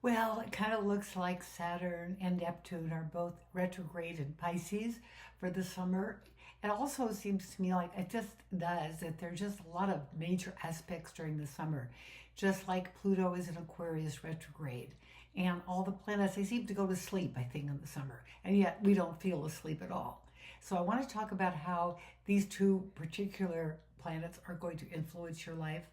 Well, it kind of looks like Saturn and Neptune are both retrograde in Pisces for the summer. It also seems to me like it just does that there's just a lot of major aspects during the summer, just like Pluto is in Aquarius retrograde. And all the planets, they seem to go to sleep, I think, in the summer. And yet we don't feel asleep at all. So I want to talk about how these two particular planets are going to influence your life,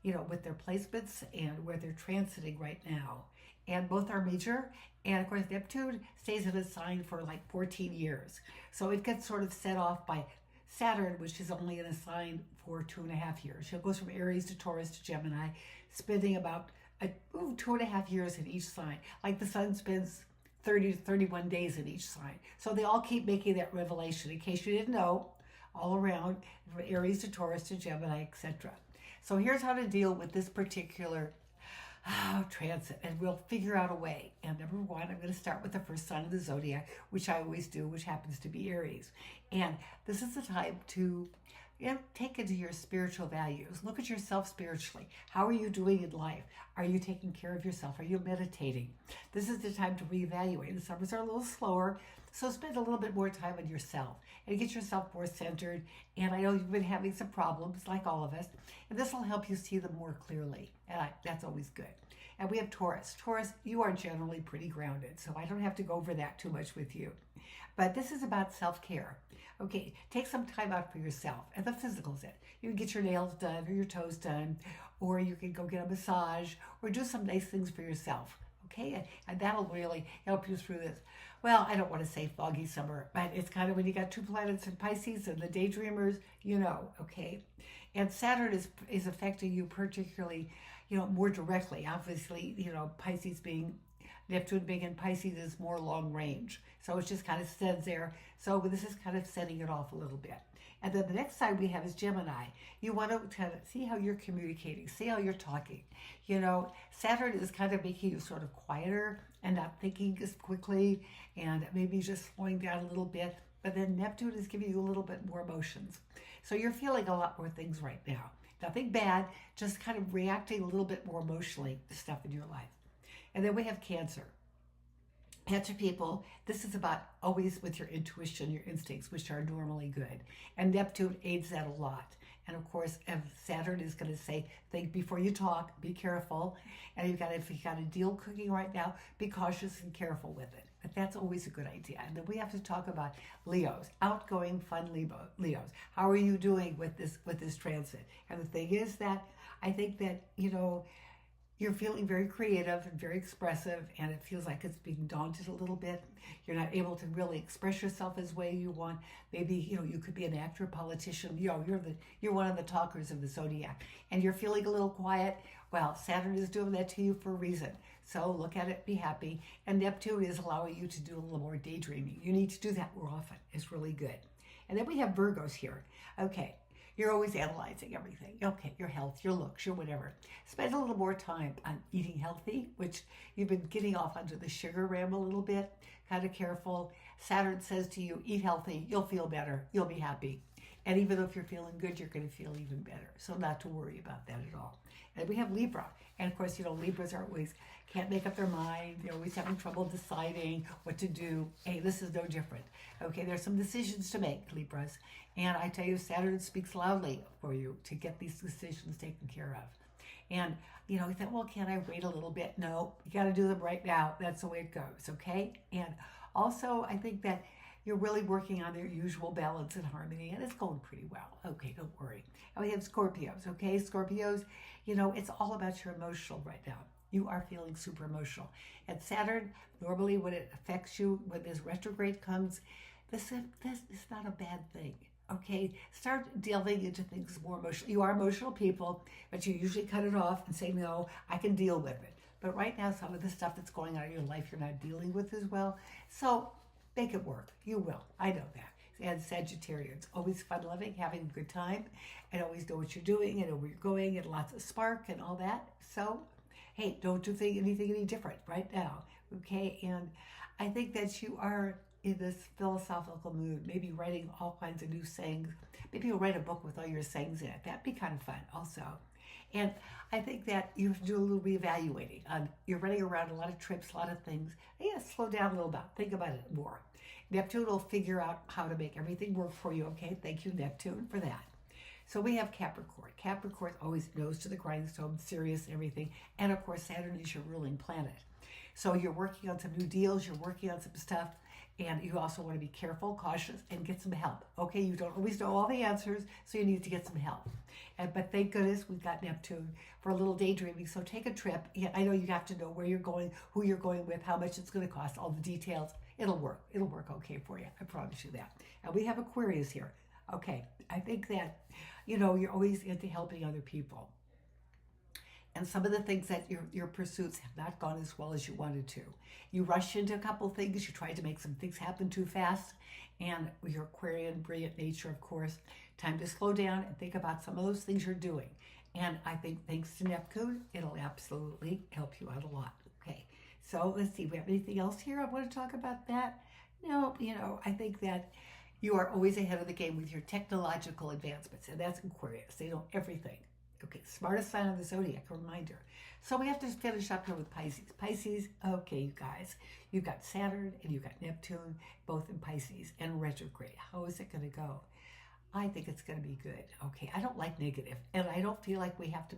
with their placements and where they're transiting right now. And both are major. And of course, Neptune stays in a sign for like 14 years. So it gets sort of set off by Saturn, which is only in a sign for 2.5 years. It goes from Aries to Taurus to Gemini, spending about 2.5 years in each sign. Like the sun spends 30 to 31 days in each sign. So they all keep making that revelation, in case you didn't know, all around, from Aries to Taurus to Gemini, etc. So here's how to deal with this particular transit, and we'll figure out a way. And number one, I'm going to start with the first sign of the zodiac, which I always do, which happens to be Aries. And this is the time to take into your spiritual values. Look at yourself spiritually. How are you doing in life? Are you taking care of yourself? Are you meditating? This is the time to reevaluate. The summers are a little slower, so spend a little bit more time on yourself and get yourself more centered. And I know you've been having some problems, like all of us, and this will help you see them more clearly. And that's always good. And we have Taurus. Taurus, you are generally pretty grounded, so I don't have to go over that too much with you. But this is about self-care. Okay, take some time out for yourself, and the physical's it. You can get your nails done or your toes done, or you can go get a massage, or do some nice things for yourself. Okay, and that'll really help you through this. Well, I don't want to say foggy summer, but it's kind of when you got two planets in Pisces and the daydreamers, okay? And Saturn is affecting you particularly, more directly. Obviously, Pisces being Neptune being in Pisces is more long range. So it just kind of stands there. So this is kind of setting it off a little bit. And then the next sign we have is Gemini. You want to kind of see how you're communicating, see how you're talking. Saturn is kind of making you sort of quieter and not thinking as quickly and maybe just slowing down a little bit. But then Neptune is giving you a little bit more emotions. So you're feeling a lot more things right now. Nothing bad, just kind of reacting a little bit more emotionally to stuff in your life. And then we have Cancer. Cancer people, this is about always with your intuition, your instincts, which are normally good. And Neptune aids that a lot. And of course, Saturn is going to say, think before you talk, be careful. And if you've got a deal cooking right now, be cautious and careful with it. But that's always a good idea. And then we have to talk about Leos, outgoing, fun Leos. How are you doing with this transit? And the thing is that I think that, you're feeling very creative and very expressive, and it feels like it's being daunted a little bit. You're not able to really express yourself as way you want. Maybe you could be an actor, politician. You're one of the talkers of the zodiac, and you're feeling a little quiet. Well, Saturn is doing that to you for a reason. So look at it, be happy, and Neptune is allowing you to do a little more daydreaming. You need to do that more often. It's really good. And then we have Virgos here. Okay. You're always analyzing everything. Okay, your health, your looks, your whatever. Spend a little more time on eating healthy, which you've been getting off onto the sugar ram a little bit. Kind of careful. Saturn says to you, eat healthy, you'll feel better, you'll be happy. And even though if you're feeling good, you're going to feel even better. So not to worry about that at all. And we have Libra. And of course, Libras are always can't make up their mind. They're always having trouble deciding what to do. Hey, this is no different. Okay, there's some decisions to make, Libras. And I tell you, Saturn speaks loudly for you to get these decisions taken care of. And, you thought, well, can I wait a little bit? No, you got to do them right now. That's the way it goes, okay? And also, I think that you're really working on their usual balance and harmony, and it's going pretty well. Okay, don't worry. And we have Scorpios, okay? Scorpios, it's all about your emotional right now. You are feeling super emotional. And Saturn, normally when it affects you, when this retrograde comes, this is not a bad thing. Okay, start delving into things more emotional. You are emotional people, but you usually cut it off and say, no, I can deal with it. But right now, some of the stuff that's going on in your life, you're not dealing with as well. So make it work. You will. I know that. And Sagittarians, always fun-loving, having a good time, and always know what you're doing and know where you're going, and lots of spark and all that. So, hey, don't do anything any different right now, okay? And I think that you are in this philosophical mood, maybe writing all kinds of new sayings. Maybe you'll write a book with all your sayings in it. That'd be kind of fun also. And I think that you have to do a little reevaluating. You're running around a lot of trips, a lot of things. Yeah, slow down a little bit. Think about it more. Neptune will figure out how to make everything work for you, okay? Thank you, Neptune, for that. So we have Capricorn. Capricorn always nose to the grindstone, serious and everything. And of course, Saturn is your ruling planet. So you're working on some new deals, you're working on some stuff, and you also want to be careful, cautious, and get some help. Okay, you don't always know all the answers, so you need to get some help. But thank goodness we've got Neptune for a little daydreaming. So take a trip. Yeah, I know you have to know where you're going, who you're going with, how much it's going to cost, all the details. It'll work. It'll work okay for you. I promise you that. And we have Aquarius here. Okay, I think that, you're always into helping other people. And some of the things that your pursuits have not gone as well as you wanted to. You rush into a couple things. You tried to make some things happen too fast. And your Aquarian, brilliant nature, of course, time to slow down and think about some of those things you're doing. And I think thanks to Neptune, it'll absolutely help you out a lot. Okay, so let's see. We have anything else here? I want to talk about that. No, I think that you are always ahead of the game with your technological advancements. And that's Aquarius. They know everything. Okay, smartest sign of the zodiac, a reminder. So we have to finish up here with Pisces. Pisces, okay, you guys. You've got Saturn and you've got Neptune, both in Pisces and retrograde. How is it going to go? I think it's going to be good. Okay, I don't like negative, and I don't feel like we have to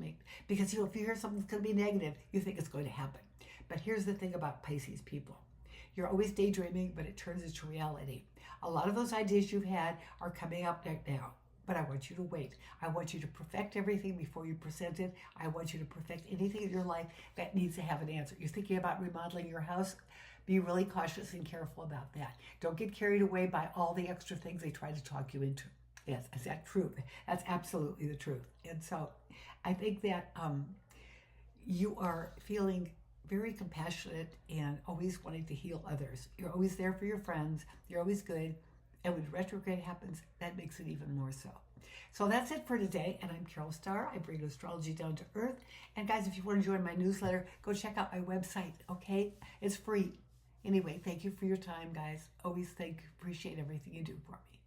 because if you hear something's going to be negative, you think it's going to happen. But here's the thing about Pisces people. You're always daydreaming, but it turns into reality. A lot of those ideas you've had are coming up right now. But I want you to wait. I want you to perfect everything before you present it. I want you to perfect anything in your life that needs to have an answer. You're thinking about remodeling your house. Be really cautious and careful about that. Don't get carried away by all the extra things they try to talk you into. Yes, is that true? That's absolutely the truth. And so I think that you are feeling very compassionate and always wanting to heal others. You're always there for your friends. You're always good. And when retrograde happens, that makes it even more so. So that's it for today. And I'm Carol Starr. I bring astrology down to earth. And guys, if you want to join my newsletter, go check out my website, okay? It's free. Anyway, thank you for your time, guys. Always appreciate everything you do for me.